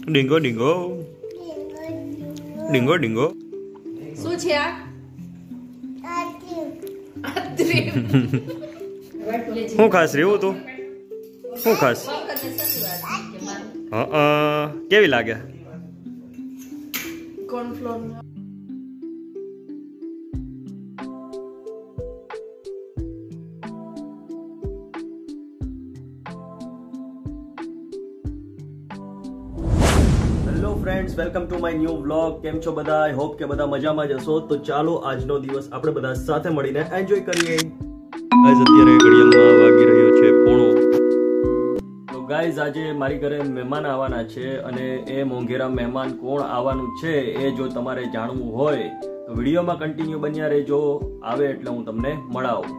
ડીંગો ડીંગો ડીંગો ડીંગો. શું છે આ? શું ખાસ રેવું તું? શું ખાસ? કેવી લાગે? Cornflour. Hello friends, welcome to my new vlog. કેમ છો બધા? આઈ હોપ કે બધા મજામાં જ હશો. તો ચાલો આજનો દિવસ આપણે બધા સાથે મળીને એન્જોય કરીએ. ગાઈઝ, અત્યારે ઘડિયાળમાં વાગી રહ્યો છે 1:30. તો ગાઈઝ, આજે મારી ઘરે મહેમાન આવવાના છે અને એ મોંઘેરા મહેમાન કોણ આવવાનું છે એ જો તમારે જાણવું હોય તો વિડીયોમાં કન્ટિન્યુ બન્યા રહેજો. આવે એટલે હું તમને મળાવું.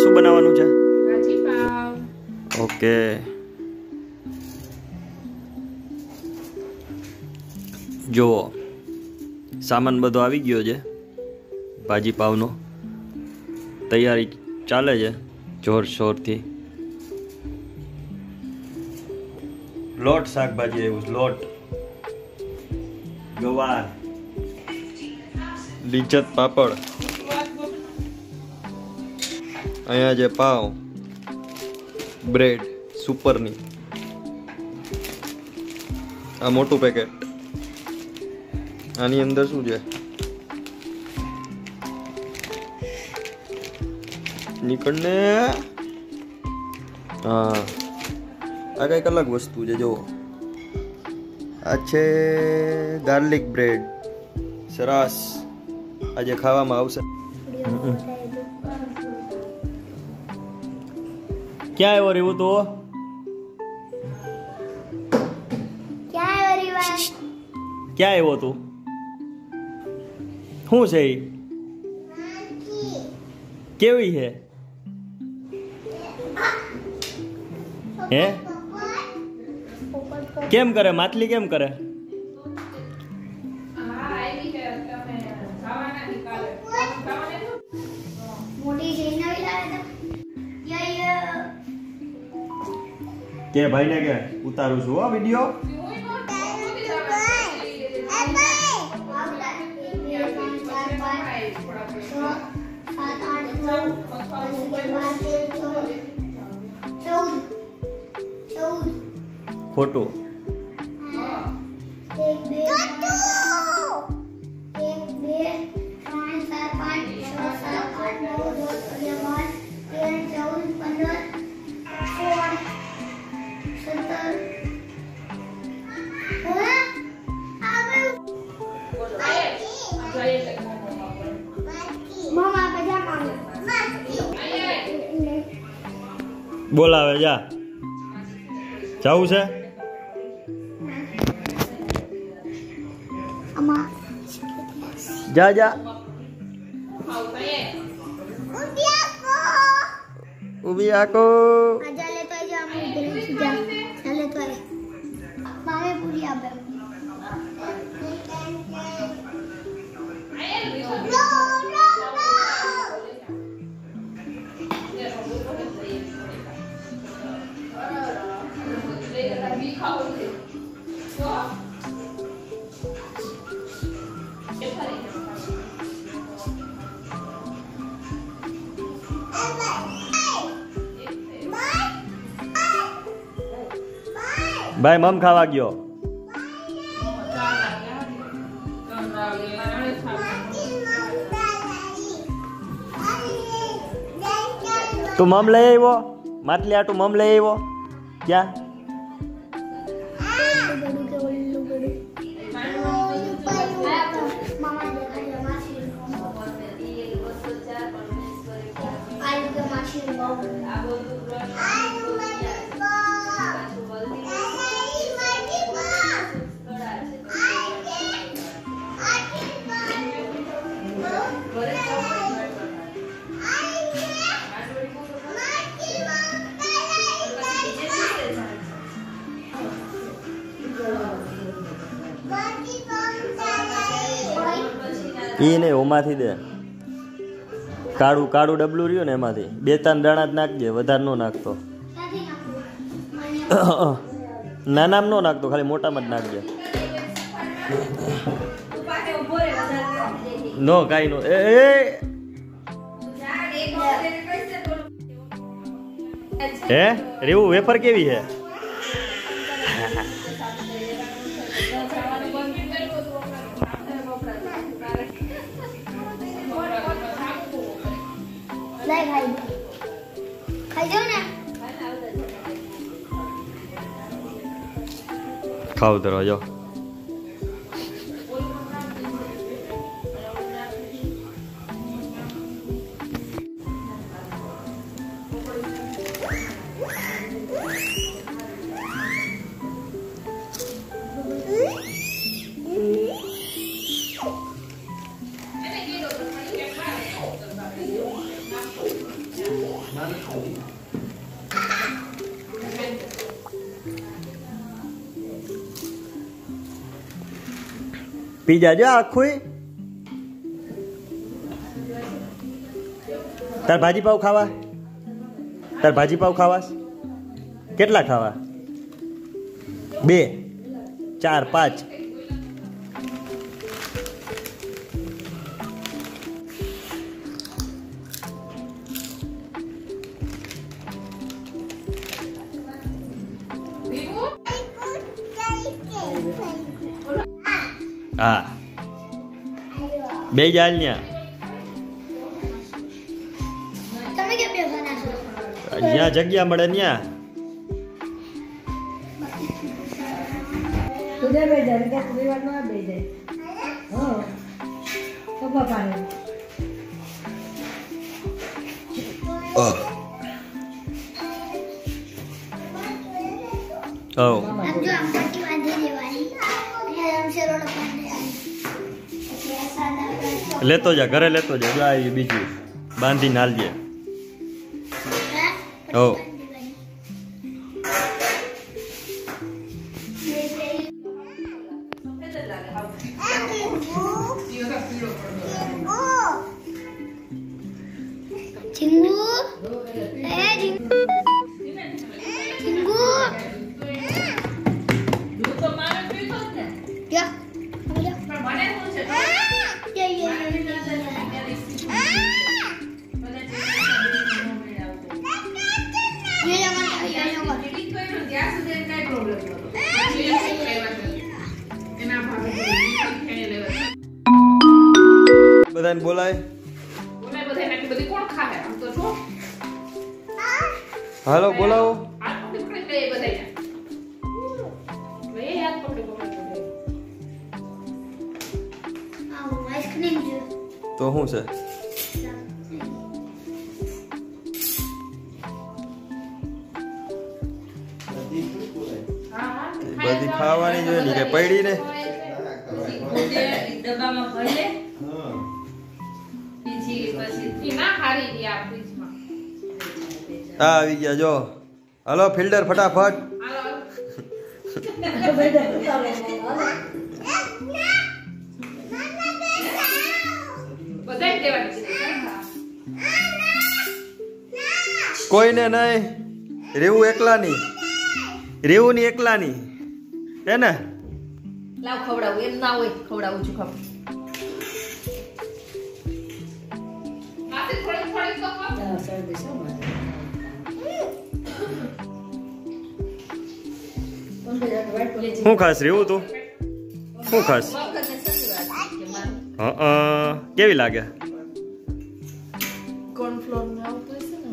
શું બનાવવાનું છે? ભાજી પાવ. ઓકે, જુઓ સામાન બધો આવી ગયો છે. ભાજી પાવનો તૈયારી ચાલે છે જોરશોરથી. લોટ શાકભાજી આવ્યું, લોટ, ગવાર, લિજ્જત પાપડ, અહીંયા જે પાવ, બ્રેડ સુપરની, આ મોટું પેકેટ. આની અંદર શું છે? નીકળને. હા, આ કઈક અલગ વસ્તુ છે. જુઓ, આ છે ગાર્લિક બ્રેડ. સરસ, આજે ખાવામાં આવશે. ક્યાં આવ્યો રેવું તો? ક્યાં આવ્યો તું? શું છે? કેવી છે? હે, કેમ કરે માછલી? કેમ કરે? કે ભાઈને કે ઉતારું છું હો વિડિયો. ખોટું. બોલાવે, જા જવું છે. જા જા, ઉભી આકો. ભાઈ મમ ખાવા ગયો. તું મમ લઈ આવ્યો? માટલી આટું મમ લઈ આવ્યો? ક્યાં? ઈ નહીં ઓમાંથી દે. કાળું કાળું ડબલું રહ્યું ને એમાંથી 2-3 દાણા જ નાખજે, વધારે નો નાખતો. નાનામાં નો નાખતો, ખાલી મોટામાં જ નાખજે. નો કાઈ નો. હે રેવું વેફર કેવી છે? ખાવ તરો જો. પી જાજો આખું. તાર ભાજી પાવ ખાવા? તાર ભાજી પાવ ખાવા? કેટલા ખાવા? 2 4 5. હા બે જાલ ન્યા. તમે કે બેવાના છો? જ્યાં જગ્યા મળે ન્યા. તુજે બે જાય કે પરિવાર નો બે જાય. હા પપ્પા પાડે. ઓ આમ જો આમ પટ્ટી બાંધી દેવાની અને આમ શેરોડો બાંધી દેવાની. લેતો જા, ઘરે લેતો જા. જો આવી બીજી બાંધી નાલજે. ઓ ચિંગુ એ ચિંગુ ચિંગુ યા બધાને બોલાય. હાલો બોલાવો. આઈસ્ક્રીમ જો તો શું છે? બધી ખાવાની જોઈએ ને કે પડી ને. ડબ્બામાં ભરી લે. બીજી પછી ના હારી દી આ ફ્રીજમાં. આ આવી ગયા જો. હાલો ફિલ્ટર ફટાફટ. હાલો બધાય દેવાની. કોઈને નહીં. રેવું એકલાની. રેવું ની એકલાની હે ને. લાવ ખવડાવું એમ ના હોય ખવડાવું છું ખબર. માથે થોડી થોડી તો ખા. શરદી શું મારે? શું ખાસ રેવું તું? શું ખાસ? વખતે શનિવાર કે મારું કેવી લાગે? કોર્નફ્લોર ને આવતું હશે ને.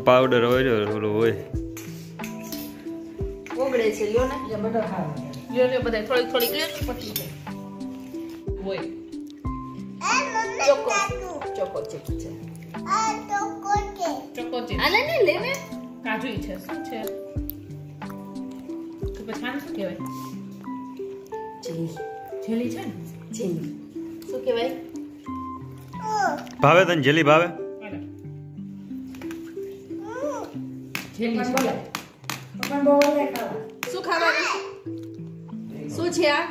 પાવડર હોય ઓલું હોય. ઓગળે છે લ્યો ને. બધો ખાવા. લ્યો લ્યો બધા થોડી થોડી લ્યો ને પતલી છે. હોય ચોકો ચોકો ચિપ છે. ચોકો ચિપ. આલે ને લે ને. કાજુ છે શું છે? તો પછી આને શું કહેવાય? જેલી છે ને? જેલી. શું કહેવાય? ભાવે તને જેલી ભાવે? જેલી છે. પણ બહુ લે ખાવા. શું ખાવાનું? શું છે આ?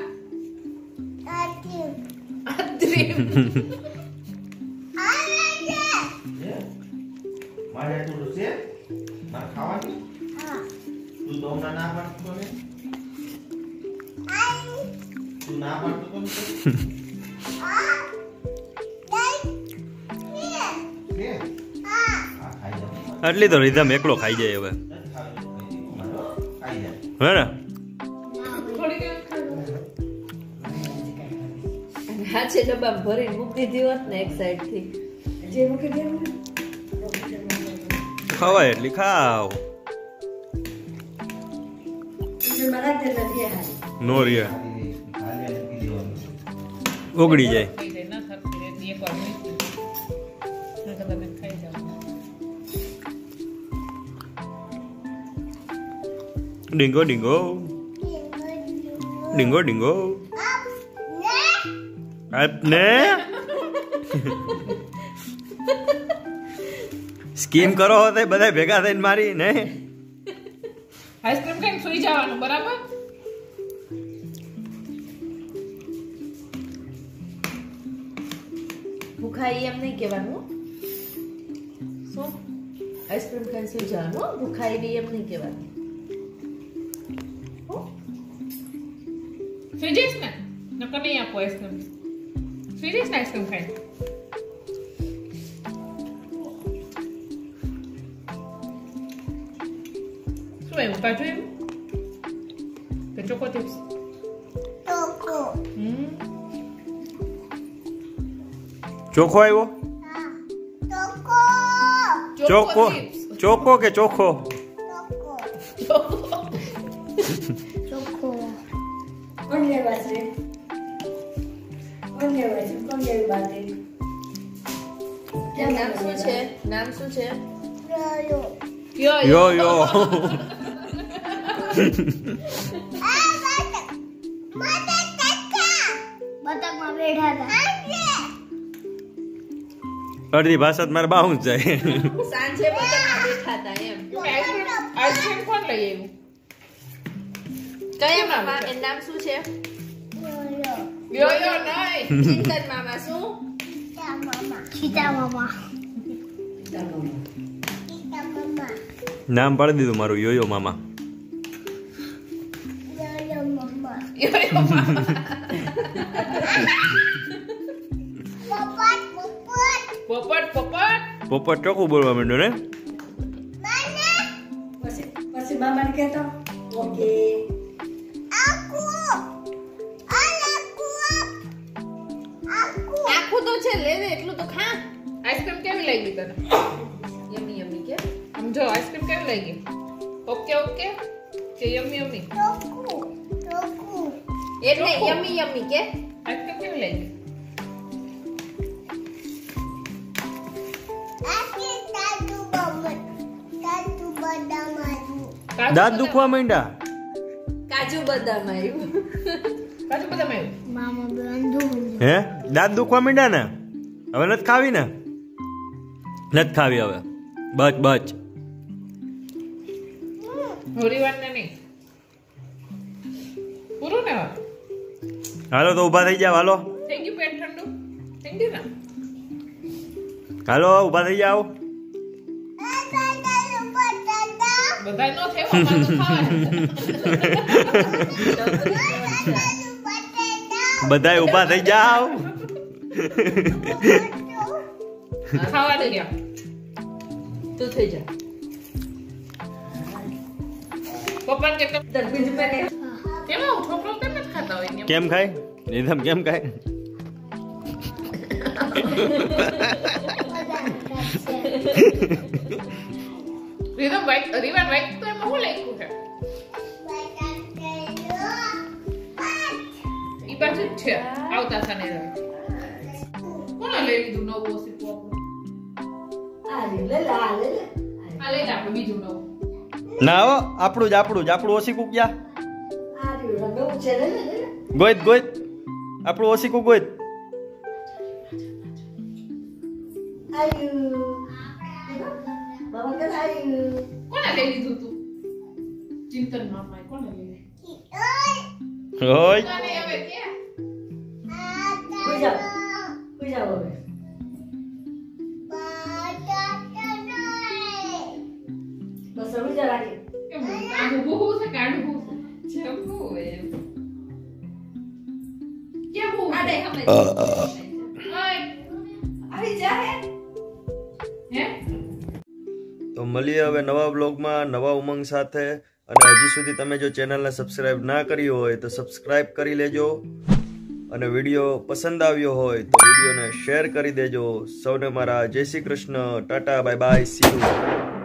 મારે થોડું છે મારે ખાવાનું તું તો હમણાં ના પાડતો ને તું ના પાડતો તો ને આટલી તો રીધમ એકલો ખાઈ જાય હવે હે ને હાચે ડબ્બા ભરીને મૂકી દીધી હોત ને એક સાઈડ થી જે મૂકી દેવું ને ખવાય એટલી ખાવ મારા તે નથી હારી નો રે ઓગળી જાય ડીંગો ડીંગો ડીંગો ડીંગો આપને સ્કીમ કરો હોતે બધા ભેગા થઈને મારી ને આઈસ્ક્રીમ ખાઈને સુઈ જવાનું બરાબર ભૂખાઈ એમ નહીં કહેવાનું શું આઈસ્ક્રીમ ખાઈને સુઈ જવાનું ભૂખાઈ એમ નહીં કહેવાનું સુઈ જઈશ ને નકર નહીં આપો આઈસ્ક્રીમ સુઈ જઈશ ને આઈસ્ક્રીમ ખાઈને શું એવું કાજુ એવું કે ચોકો ચિપ્સ ચોખો આવ્યો ચોખો ચોખો કે ચોખો કોણ લેવા છે કોણ લેવી બાતે નામ શું છે નામ શું છે યો યો બતકમાં બેઠા હતા અડધી ભાષા તો મારે બાહું જ જાય સાંજે બતકમાં બેઠા હતા એમ આઈસ્ક્રીમ કોણ લઈ આવ્યું કયા મામા એનું નામ શું છે યો યો નહીં ચિંતન મામા શું સીતા મામા નામ પાડી દીધું મારું યોયો મામા યો મામા યો યો મામા પોપટ પોપટ પોપટ ચોખ્ખું બોલવા માંડ્યો ને પછી મામાને કહેતો ઓકે આખું તો છે લે દે એટલું તો ખા આઈસ્ક્રીમ કેવી લાગી તને યમી યમી કે સમજો આઈસ્ક્રીમ કેવી લાગી ઓકે ઓકે કે યમી યમી એટલે યમી યમી કે આઈસ્ક્રીમ કેવી લાગી દાંત દુખવા માંડ્યા કાજુ બદામ આવ્યું કાજુ બદામ આવ્યું મામા બંધુ હે દાંત દુખવા માંડ્યા ને હવે નથી ખાવી ને નથી ખાવી હવે બચ બચ હોરી વાત ને નહીં પૂરું ને હવે હાલો તો ઊભા થઈ જાવ હાલો થઈ ગયું પેટ ઠંડુ થઈ ગયું ને હાલો ઊભા થઈ જાવ બધા નો થયો અમારે તો ખાવાનું બધાય ઊભા થઈ જાવ ખાવા દે ગયા તું થઈ જા પપ્પા કે તરબીજ પર કેમ આવું છોકરો કેમ નથી ખાતા હોય ને કેમ ખાય નિધમ કેમ ખાય રીવન વાઈટ તો એમાં શું લખ્યું છે ઈ બાજુ જ છે આવતા સાને કોણે લઈ લીધું નવું ઓસીપો આપણું આ લે લે આ લે લે આ લઈ લે આપણે બીજું નવું ના હો આપણું ઓછી કુક જા આ રહ્યું નવું છે લે લે લે ગોઈત આપણું ઓછી કુક ગોઈત આયુ બાબા કે આયુ કોણે લઈ લીધું તું ચિંતન મામાએ કોણે લઈ લીધું હોય કોણે હવે કે કોઈ સુઈ જાઓ હવે. બસ સુઈ જાઓ રાખી. કેમ કાઢું હું છે કાઢું જમવું હોય એમ. કેમ હું આડે હમે આવી જા હે તો મળીએ હવે નવા બ્લોગમાં નવા ઉમંગ સાથે. અને હજી સુધી તમે જો ચેનલને સબસ્ક્રાઇબ ના કરી હોય તો સબસ્ક્રાઇબ કરી લેજો. અને વિડીયો પસંદ આવ્યો હોય તો વિડીયોને શેર કરી દેજો. સૌને મારા જય Shri Krishna, Tata, bye bye, C you.